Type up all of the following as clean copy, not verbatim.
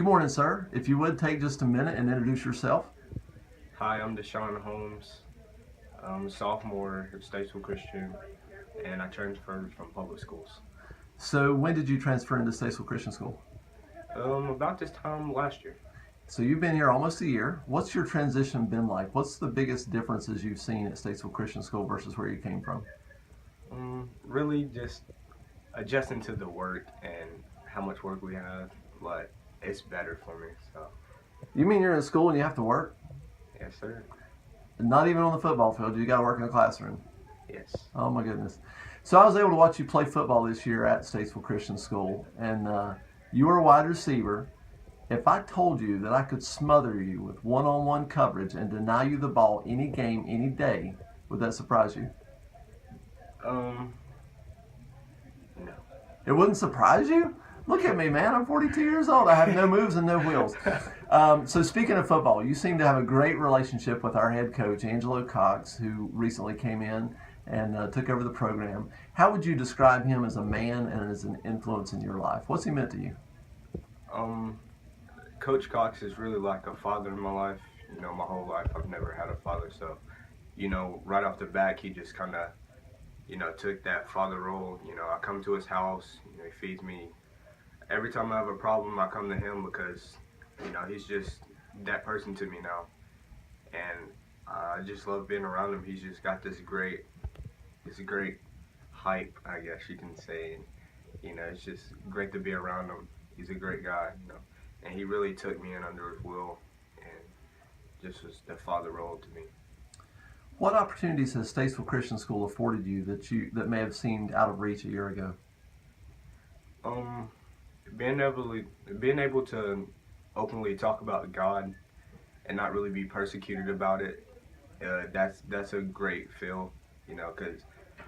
Good morning, sir. If you would take just a minute and introduce yourself. Hi, I'm Deshon Holmes. I'm a sophomore at Statesville Christian, and I transferred from public schools. So when did you transfer into Statesville Christian School? About this time last year. So you've been here almost a year. What's your transition been like? What's the biggest differences you've seen at Statesville Christian School versus where you came from? Really just adjusting to the work and how much work we have, but it's better for me, so You mean you're in school and you have to work? yes, sir. Not even on the football field. You got to work in a classroom. Yes. Oh my goodness. So I was able to watch you play football this year at Statesville Christian School, and you were a wide receiver. If I told you that I could smother you with one-on-one coverage and deny you the ball any game, any day, would that surprise you? No. It wouldn't surprise you? Look at me, man. I'm 42 years old. I have no moves and no wheels. So speaking of football, you seem to have a great relationship with our head coach, Angelo Cox, who recently came in and took over the program. How would you describe him as a man and as an influence in your life? What's he meant to you? Coach Cox is really like a father in my life. My whole life I've never had a father, so right off the bat he just kind of took that father role. I come to his house, he feeds me. Every time I have a problem, I come to him because, he's just that person to me now. And I just love being around him. He's just got this great hype, I guess you can say. And, it's just great to be around him. He's a great guy, And he really took me in under his will and just was the father role to me. What opportunities has Statesville Christian School afforded you that may have seemed out of reach a year ago? Being able to openly talk about God and not really be persecuted about it, that's a great feel, because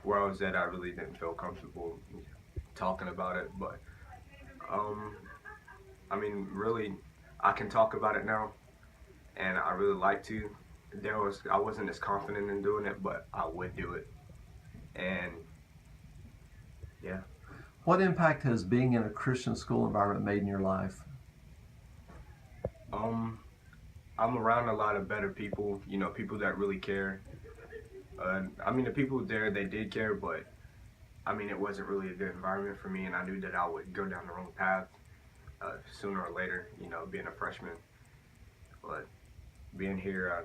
where I was at, I really didn't feel comfortable talking about it. But really, I can talk about it now, and I really like to. I wasn't as confident in doing it, but I would do it, and yeah. What impact has being in a Christian school environment made in your life? I'm around a lot of better people, people that really care. The people there, they did care, but it wasn't really a good environment for me, and I knew that I would go down the wrong path sooner or later, being a freshman. But being here,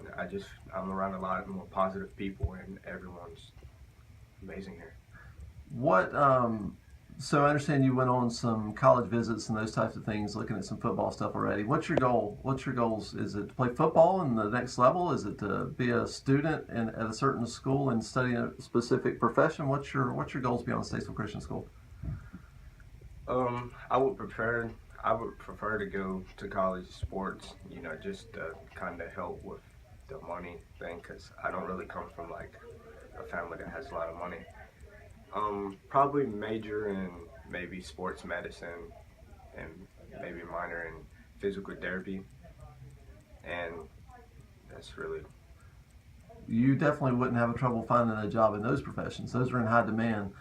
I'm around a lot more positive people, and everyone's amazing here. So I understand you went on some college visits and those types of things, looking at some football stuff already. What's your goal? What's your goals? Is it to play football in the next level? Is it to be a student at a certain school and study a specific profession? What's your goals beyond Statesville Christian School? I would prefer to go to college sports, just to kind of help with the money thing, because I don't really come from like a family that has a lot of money. Probably major in maybe sports medicine and maybe minor in physical therapy, and that's really. You definitely wouldn't have a trouble finding a job in those professions. Those are in high demand.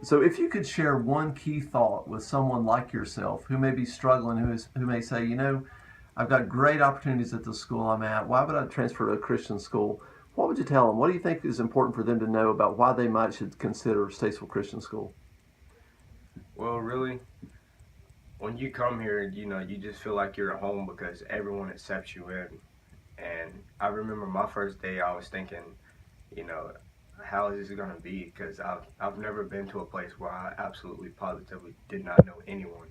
So if you could share one key thought with someone like yourself who may be struggling, who may say, I've got great opportunities at the school I'm at. Why would I transfer to a Christian school? What would you tell them? What do you think is important for them to know about why they should consider Statesville Christian School? Well, really, when you come here, you just feel like you're at home because everyone accepts you in. And I remember my first day, I was thinking, how is this going to be? Because I've never been to a place where I absolutely positively did not know anyone.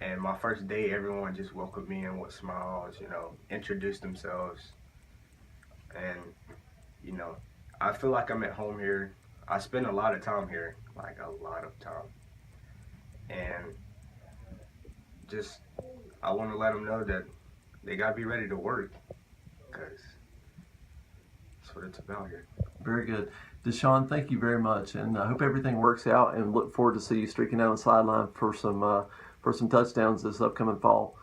And my first day, everyone just welcomed me in with smiles, introduced themselves. And, I feel like I'm at home here. I spend a lot of time here, like a lot of time. And I want to let them know that they got to be ready to work, because that's what it's about here. Very good. Deshon, thank you very much, and I hope everything works out, and look forward to see you streaking down the sideline for some touchdowns this upcoming fall.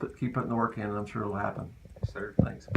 But keep putting the work in, and I'm sure it'll happen. Yes, sir. Thanks.